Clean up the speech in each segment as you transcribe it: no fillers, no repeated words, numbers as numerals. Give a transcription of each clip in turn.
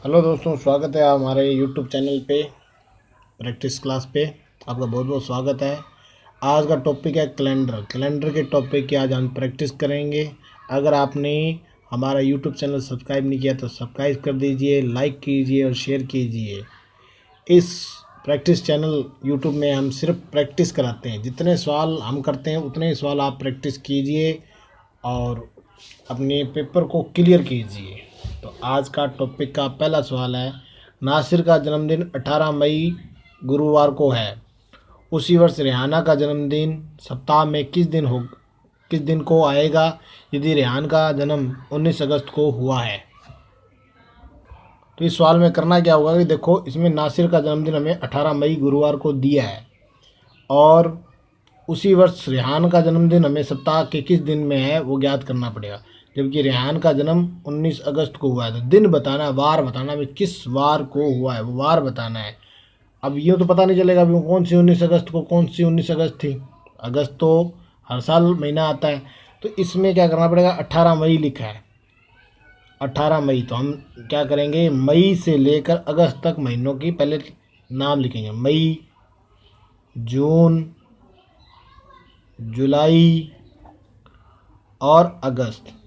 Hello दोस्तों, स्वागत है हमारे यूट्यूब चैनल पे प्रैक्टिस क्लास पे। आपका बहुत बहुत स्वागत है। आज का टॉपिक है कैलेंडर के टॉपिक की आज हम प्रैक्टिस करेंगे। अगर आपने हमारा यूट्यूब चैनल सब्सक्राइब नहीं किया तो सब्सक्राइब कर दीजिए, लाइक कीजिए और शेयर कीजिए। इस प्रैक्टिस चैनल यूट्यूब में हम सिर्फ प्रैक्टिस कराते हैं। जितने सवाल हम करते हैं उतने ही सवाल आप प्रैक्टिस कीजिए और अपने पेपर को क्लियर कीजिए। तो आज का टॉपिक का पहला सवाल है, नासिर का जन्मदिन 18 मई गुरुवार को है। उसी वर्ष रेहाना का जन्मदिन सप्ताह में किस दिन को आएगा यदि रेहान का जन्म 19 अगस्त को हुआ है। तो इस सवाल में करना क्या होगा कि देखो, इसमें नासिर का जन्मदिन हमें 18 मई गुरुवार को दिया है और उसी वर्ष रेहान का जन्मदिन हमें सप्ताह के किस दिन में है वो ज्ञात करना पड़ेगा। जबकि रेहान का जन्म 19 अगस्त को हुआ है, तो दिन बताना है, वार बताना है, किस वार को हुआ है वो वार बताना है। अब यूँ तो पता नहीं चलेगा अभी कौन सी 19 अगस्त को, कौन सी 19 अगस्त थी। अगस्त तो हर साल महीना आता है, तो इसमें क्या करना पड़ेगा, 18 मई लिखा है, 18 मई। तो हम क्या करेंगे, मई से लेकर अगस्त तक महीनों की पहले नाम लिखेंगे। मई, जून, जुलाई और अगस्त।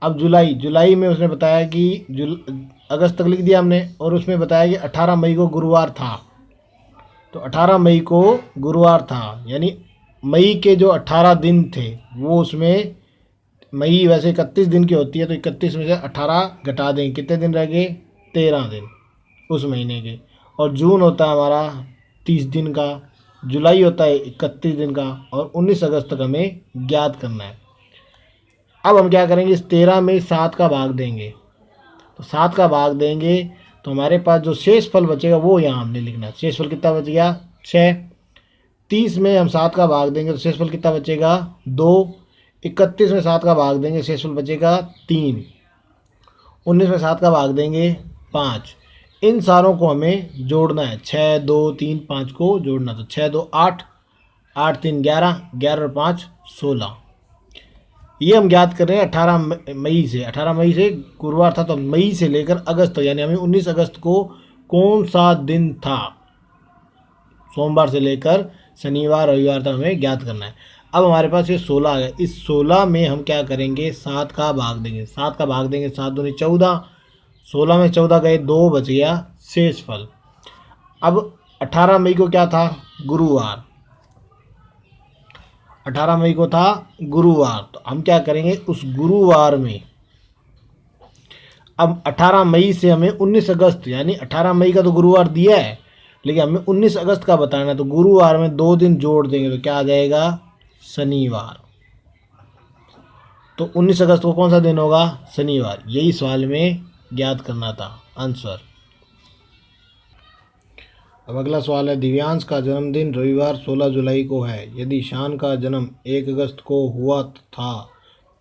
अब जुलाई में उसने बताया कि अगस्त तक लिख दिया हमने और उसमें बताया कि 18 मई को गुरुवार था। तो 18 मई को गुरुवार था, यानी मई के जो 18 दिन थे वो उसमें, मई वैसे 31 दिन की होती है तो 31 में से 18 घटा देंगे, कितने दिन रह गए, 13 दिन उस महीने के। और जून होता है हमारा 30 दिन का, जुलाई होता है 31 दिन का और 19 अगस्त तक हमें ज्ञात करना है। अब हम क्या करेंगे, इस 13 में 7 का भाग देंगे। तो 7 का भाग देंगे तो हमारे पास जो शेष फल बचेगा वो यहाँ हमने लिखना है। शेष फल कितना बच गया, 6। 30 में हम 7 का भाग देंगे तो शेष फल कितना बचेगा, 2। 31 में 7 का भाग देंगे, शेष फल बचेगा 3। 19 में 7 का भाग देंगे, 5। इन सारों को हमें जोड़ना है, 6, 2, 3, 5 को जोड़ना। तो 6, 2, 8, 8, 3, 11, 11 और 5, 16। ये हम ज्ञात कर रहे हैं 18 मई से। 18 मई से गुरुवार था, तो मई से लेकर अगस्त तक, यानी हमें 19 अगस्त को कौन सा दिन था, सोमवार से लेकर शनिवार रविवार तक हमें ज्ञात करना है। अब हमारे पास ये 16 आ गया। इस 16 में हम क्या करेंगे, 7 का भाग देंगे। 7 का भाग देंगे, 7 दूनी 14। 16 में 14 गए, 2 बच गया शेष फल। अब 18 मई को क्या था, गुरुवार। 18 मई को था गुरुवार, तो हम क्या करेंगे, उस गुरुवार में, अब 18 मई से हमें 19 अगस्त, यानी 18 मई का तो गुरुवार दिया है लेकिन हमें 19 अगस्त का बताना है, तो गुरुवार में 2 दिन जोड़ देंगे तो क्या आ जाएगा, शनिवार। तो 19 अगस्त को कौन सा दिन होगा, शनिवार। यही सवाल में ज्ञात करना था आंसर। अब अगला सवाल है, दिव्यांश का जन्मदिन रविवार 16 जुलाई को है। यदि शान का जन्म 1 अगस्त को हुआ था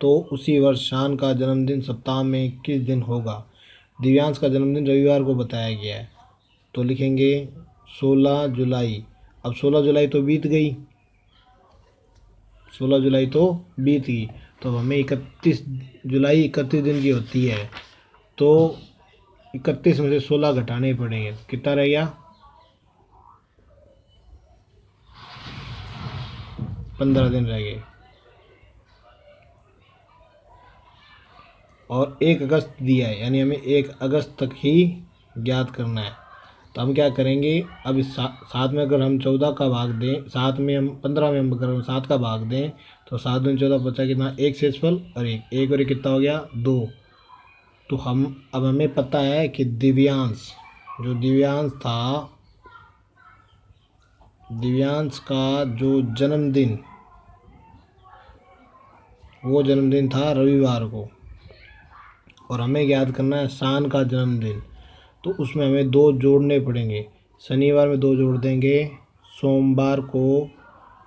तो उसी वर्ष शान का जन्मदिन सप्ताह में किस दिन होगा। दिव्यांश का जन्मदिन रविवार को बताया गया है, तो लिखेंगे 16 जुलाई। अब 16 जुलाई तो बीत गई, 16 जुलाई तो बीत गई, तो हमें 31 जुलाई 31 दिन की होती है, तो 31 में से 16 घटाने पड़ेंगे, कितना रह गया, 15 दिन रह गए। और 1 अगस्त दिया है, यानी हमें 1 अगस्त तक ही ज्ञात करना है। तो हम क्या करेंगे, अब इस 7 में अगर हम 14 का भाग दें, 7 में हम 15 में हम अगर हम 7 का भाग दें तो 7 में 14 बचा कितना, 1 शेषफल और 1 और 1 कितना हो गया, 2। तो अब हमें पता है कि दिव्यांश था, दिव्यांश का जो जन्मदिन, वो जन्मदिन था रविवार को। और हमें याद करना है शान का जन्मदिन, तो उसमें हमें 2 जोड़ने पड़ेंगे। शनिवार में 2 जोड़ देंगे, सोमवार को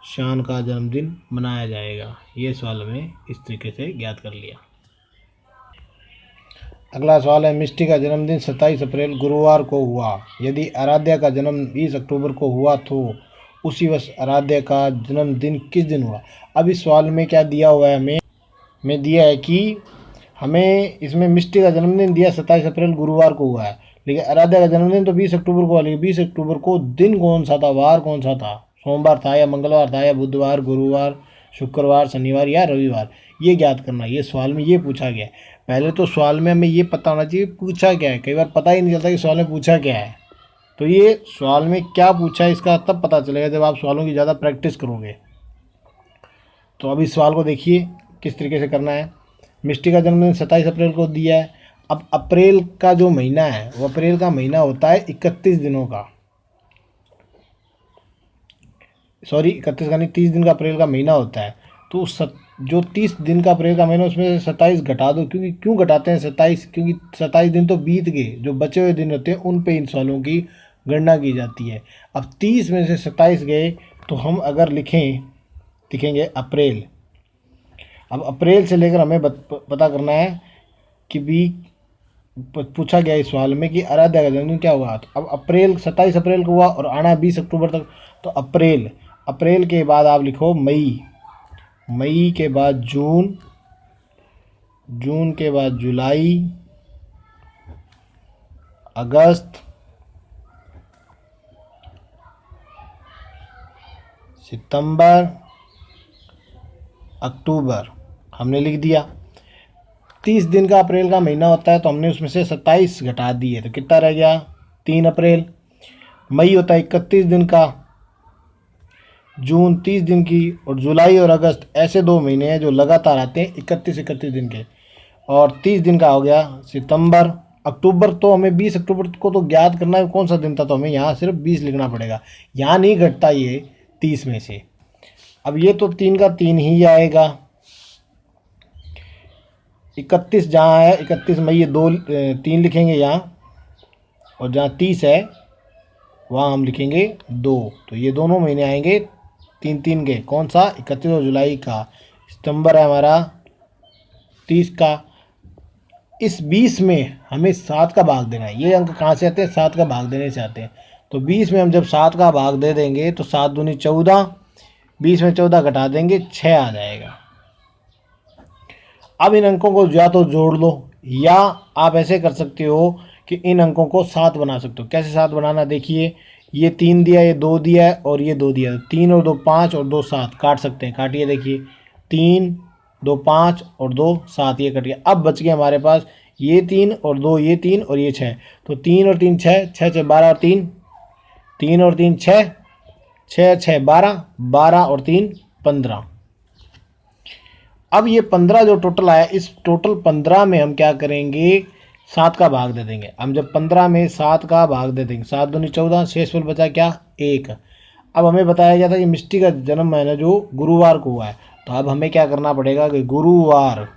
शान का जन्मदिन मनाया जाएगा। ये सवाल हमें इस तरीके से ज्ञात कर लिया। अगला सवाल है, मिष्टी का जन्मदिन 27 अप्रैल गुरुवार को हुआ। यदि आराध्या का जन्म 20 अक्टूबर को हुआ तो उसी वर्ष आराध्या का जन्मदिन किस दिन हुआ। अब इस सवाल में क्या दिया हुआ है, हमें दिया है कि हमें इसमें मिष्टी का जन्मदिन दिया 27 अप्रैल गुरुवार को हुआ है, लेकिन आराध्या का जन्मदिन तो 20 अक्टूबर को हुआ, लेकिन 20 अक्टूबर को दिन कौन सा था, वार कौन सा था, सोमवार था या मंगलवार था या बुधवार, गुरुवार, शुक्रवार, शनिवार या रविवार, ये ज्ञात करना। ये सवाल में ये पूछा गया है। पहले तो सवाल में हमें ये पता होना चाहिए पूछा क्या है, कई बार पता ही नहीं चलता कि सवाल में पूछा क्या है। तो ये सवाल में क्या पूछा है इसका तब पता चलेगा जब आप सवालों की ज़्यादा प्रैक्टिस करोगे। तो अब इस सवाल को देखिए किस तरीके से करना है। मिष्टी का जन्मदिन 27 अप्रैल को दिया है। अब अप्रैल का जो महीना है वो अप्रैल का महीना होता है 31 दिनों का, सॉरी 31 का नहीं, 30 दिन का अप्रैल का महीना होता है। तो जो 30 दिन का अप्रैल का महीना उसमें से 27 घटा दो, क्योंकि क्यों घटाते हैं 27, क्योंकि 27 दिन तो बीत गए, जो बचे हुए दिन होते हैं उन पे इन सालों की गणना की जाती है। अब 30 में से 27 गए तो हम अगर लिखेंगे अप्रैल। अब अप्रैल से लेकर हमें पता करना है कि भी पूछा गया इस सवाल में कि आराध्या का जन्मदिन क्या हुआ। तो अब अप्रैल 27 अप्रैल को हुआ और आना 20 अक्टूबर तक, तो अप्रैल, अप्रैल के बाद आप लिखो मई, मई के बाद जून, जून के बाद जुलाई, अगस्त, सितंबर, अक्टूबर, हमने लिख दिया। 30 दिन का अप्रैल का महीना होता है तो हमने उसमें से 27 घटा दिए तो कितना रह गया 3 अप्रैल। मई होता है 31 दिन का, जून 30 दिन की, और जुलाई और अगस्त ऐसे 2 महीने हैं जो लगातार आते हैं 31 दिन के, और 30 दिन का हो गया सितंबर। अक्टूबर तो हमें 20 अक्टूबर को तो ज्ञात करना है कौन सा दिन था, तो हमें यहाँ सिर्फ 20 लिखना पड़ेगा, यहाँ नहीं घटता ये 30 में से। अब ये तो 3 का 3 ही आएगा, 31 जहाँ है 31 मई, ये 3 लिखेंगे यहाँ, और जहाँ 30 है वहाँ हम लिखेंगे 2। तो ये दोनों महीने आएंगे 3 के, कौन सा 31 और जुलाई का। सितंबर है हमारा 30 का। इस 20 में हमें 7 का भाग देना है। ये अंक कहाँ से आते हैं, 7 का भाग देने से आते हैं। तो 20 में हम जब 7 का भाग दे देंगे तो 7 दूनी 14, 20 में 14 घटा देंगे 6 आ जाएगा। अब इन अंकों को या तो जोड़ लो या आप ऐसे कर सकते हो कि इन अंकों को 7 बना सकते हो। कैसे 7 बनाना, देखिए ये 3 दिया, ये 2 दिया है और ये 2 दिया है, 3 और 2 5 और 2 7, काट सकते हैं, काटिए, देखिए 3 2 5 और 2 7, ये कट गया। अब बच गए हमारे पास ये 3 और 2, ये 3 और ये 6, तो 3 और 3 6, 6 6 12 और 3, 3 और 3 6, 6 6 12, 12 और 3 15। अब ये 15 जो टोटल आया, इस टोटल 15 में हम क्या करेंगे 7 का भाग दे देंगे। हम जब 15 में 7 का भाग दे देंगे, 7 दूनी 14, शेष पर बचा क्या 1। अब हमें बताया गया था कि मिष्टी का जन्म महीना जो गुरुवार को हुआ है, तो अब हमें क्या करना पड़ेगा कि गुरुवार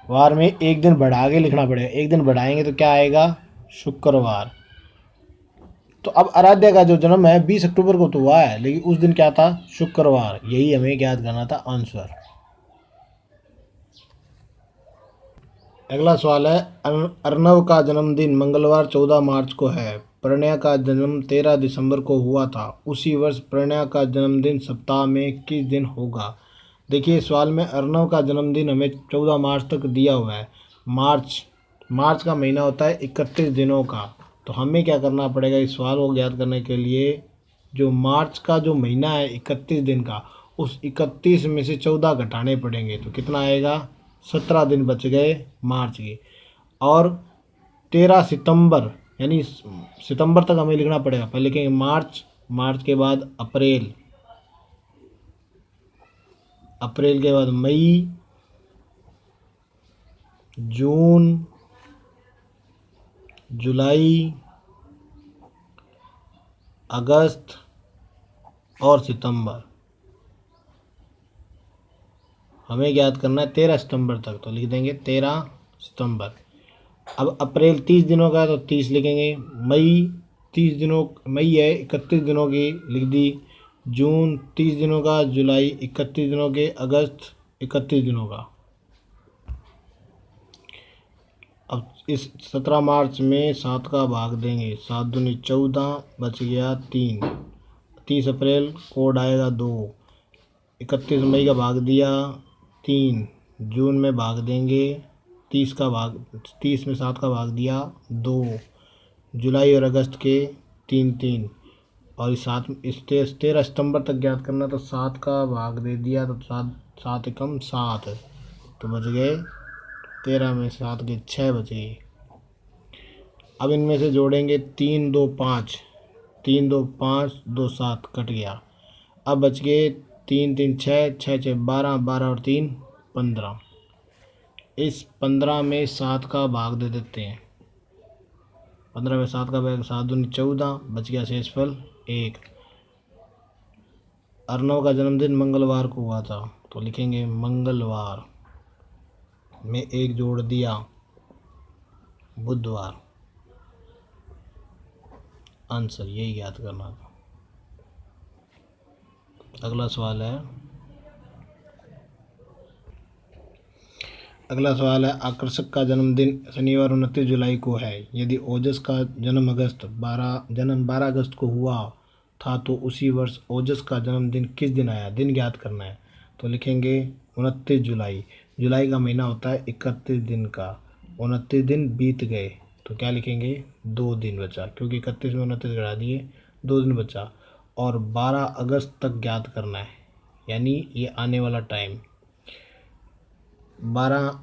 वार में एक दिन बढ़ा के लिखना पड़ेगा। एक दिन बढ़ाएंगे तो क्या आएगा शुक्रवार। तो अब आराध्या का जो जन्म है 20 अक्टूबर को तो हुआ है, लेकिन उस दिन क्या था शुक्रवार, यही हमें याद करना था आंसर। अगला सवाल है अर्नव का जन्मदिन मंगलवार 14 मार्च को है, प्रणय का जन्म 13 दिसंबर को हुआ था, उसी वर्ष प्रणय का जन्मदिन सप्ताह में किस दिन होगा। देखिए सवाल में अर्नव का जन्मदिन हमें 14 मार्च तक दिया हुआ है। मार्च का महीना होता है 31 दिनों का, तो हमें क्या करना पड़ेगा इस सवाल को ज्ञात करने के लिए, जो मार्च का जो महीना है 31 दिन का, उस 31 में से 14 घटाने पड़ेंगे तो कितना आएगा 17 दिन बच गए मार्च के। और 13 सितंबर, यानी सितंबर तक हमें लिखना पड़ेगा। पहले लिखेंगे मार्च, मार्च के बाद अप्रैल, अप्रैल के बाद मई, जून, जुलाई, अगस्त और सितंबर। हमें याद करना है 13 सितंबर तक, तो लिख देंगे 13 सितंबर। अब अप्रैल 30 दिनों का तो 30 लिखेंगे, मई 30 दिनों, मई है 31 दिनों की, लिख दी, जून 30 दिनों का, जुलाई 31 दिनों के, अगस्त 31 दिनों का। अब इस 17 मार्च में 7 का भाग देंगे, 7 दूनी 14, बच गया 3, 30 अप्रैल कोड आएगा 2, 31 मई का भाग दिया 3, जून में भाग देंगे 30 का भाग, 30 में 7 का भाग दिया 2। जुलाई और अगस्त के 3 3, और इस 7 इस 13 सितंबर तक ज्ञात करना, तो 7 का भाग दे दिया तो 7 7 एकम 7, तो बच गए 13 में 7 के 6 बच गए। अब इनमें से जोड़ेंगे 3 2 5, 3 2 5 2 7 कट गया। अब बच गए 3 3 6 6 6 12, 12 और 3 15। इस 15 में 7 का भाग दे देते हैं। 15 में 7 का भाग 7 दूनी 14, बच गया शेषफल 1। अर्णव का जन्मदिन मंगलवार को हुआ था, तो लिखेंगे मंगलवार में 1 जोड़ दिया बुधवार। आंसर यही याद करना था। अगला सवाल है, आकर्षक का जन्मदिन शनिवार 29 जुलाई को है। यदि ओजस का जन्म 12 अगस्त को हुआ था, तो उसी वर्ष ओजस का जन्मदिन किस दिन आया? दिन ज्ञात करना है, तो लिखेंगे 29 जुलाई। जुलाई का महीना होता है 31 दिन का, 29 दिन बीत गए, तो क्या लिखेंगे? 2 दिन बचा, क्योंकि 31 में 29 घटा दिए, 2 दिन बचा। और 12 अगस्त तक ज्ञात करना है, यानी ये आने वाला टाइम। 12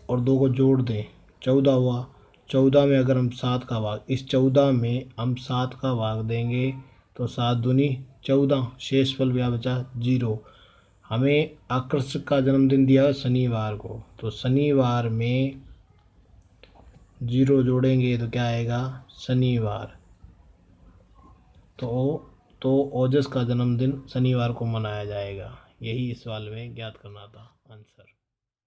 और 2 को जोड़ दें, 14 हुआ। 14 में अगर हम 7 का भाग, इस 14 में हम 7 का भाग देंगे तो 7 दूनी 14, शेषफल क्या बचा? 0। हमें आकर्षक का जन्मदिन दिया है शनिवार को, तो शनिवार में 0 जोड़ेंगे तो क्या आएगा? शनिवार। तो ओजस का जन्मदिन शनिवार को मनाया जाएगा। यही इस सवाल में ज्ञात करना था आंसर।